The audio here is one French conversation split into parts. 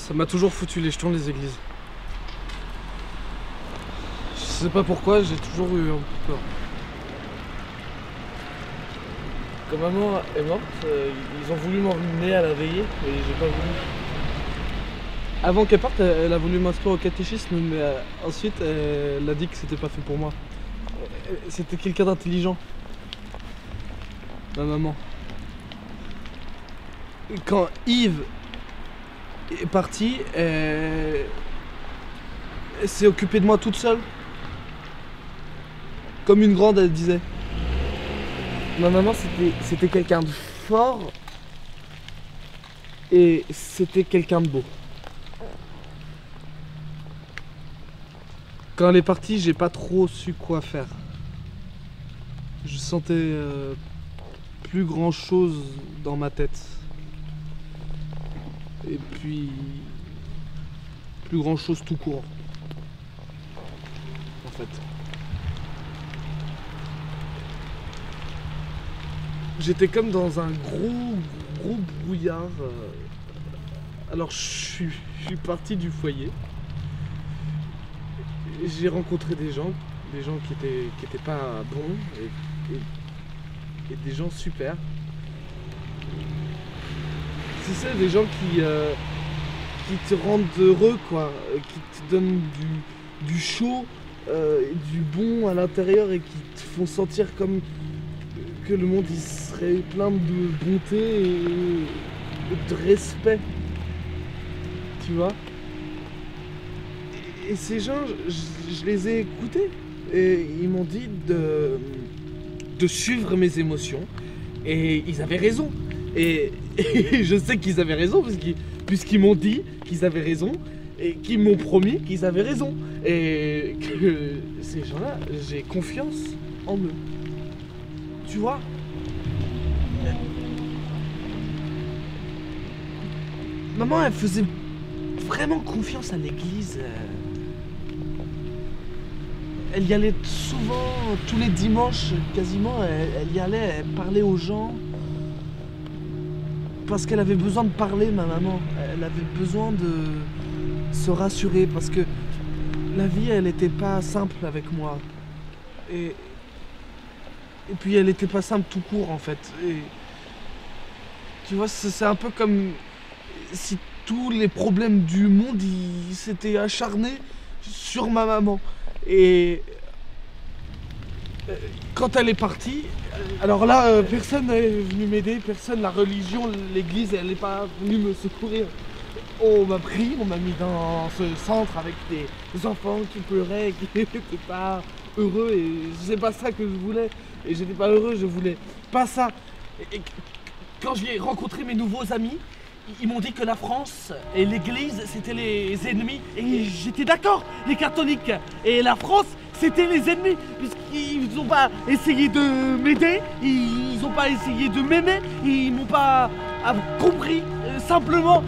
Ça m'a toujours foutu les jetons, les églises. Je sais pas pourquoi, j'ai toujours eu un peu peur. Quand maman est morte, ils ont voulu m'emmener à la veillée et j'ai pas voulu. Avant qu'elle parte, elle a voulu m'inscrire au catéchisme, mais ensuite elle a dit que c'était pas fait pour moi. C'était quelqu'un d'intelligent. Ma maman. Quand Yves est parti, elle s'est occupée de moi toute seule. Comme une grande, elle disait. Ma maman, c'était quelqu'un de fort et c'était quelqu'un de beau. Quand elle est partie, j'ai pas trop su quoi faire. Je sentais plus grand chose dans ma tête. Et puis plus grand chose tout court. En fait. J'étais comme dans un gros brouillard. Alors je suis parti du foyer. J'ai rencontré des gens qui étaient pas bons et des gens super. C'est ça, des gens qui te rendent heureux, quoi, qui te donnent du chaud, du bon à l'intérieur et qui te font sentir comme que le monde il serait plein de bonté et de respect, tu vois. Et ces gens, je les ai écoutés et ils m'ont dit de suivre mes émotions et ils avaient raison. Et je sais qu'ils avaient raison puisqu'ils m'ont dit qu'ils avaient raison et qu'ils m'ont promis qu'ils avaient raison. Et que ces gens-là, j'ai confiance en eux. Tu vois? Maman, elle faisait vraiment confiance à l'église. Elle y allait souvent, tous les dimanches, quasiment, elle y allait, elle parlait aux gens. Parce qu'elle avait besoin de parler, ma maman. Elle avait besoin de se rassurer parce que la vie, elle était pas simple avec moi. Et puis elle était pas simple tout court en fait. Et tu vois, c'est un peu comme si tous les problèmes du monde ils s'étaient acharnés sur ma maman. Et quand elle est partie, alors là, personne n'est venu m'aider, personne, la religion, l'église, elle n'est pas venue me secourir. On m'a pris, on m'a mis dans ce centre avec des enfants qui pleuraient, qui n'étaient pas heureux et c'est pas ça que je voulais. Et j'étais pas heureux, je voulais pas ça. Et quand j'ai rencontré mes nouveaux amis, ils m'ont dit que la France et l'église c'était les ennemis. Et j'étais d'accord, les catholiques et la France c'était les ennemis. Puisqu'ils n'ont pas essayé de m'aider, ils n'ont pas essayé de m'aimer, ils m'ont pas compris. Simplement,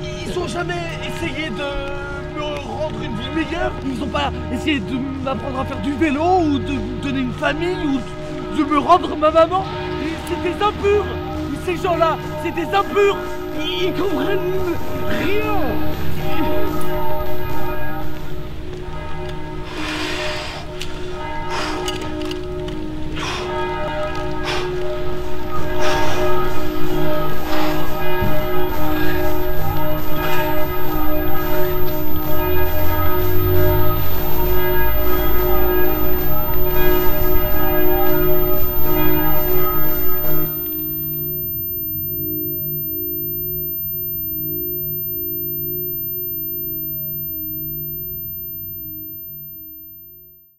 ils n'ont jamais essayé de me rendre une vie meilleure. Ils n'ont pas essayé de m'apprendre à faire du vélo ou de me donner une famille ou de me rendre ma maman. C'est des impurs. Ces gens-là, c'est des impurs. Ils comprennent rien.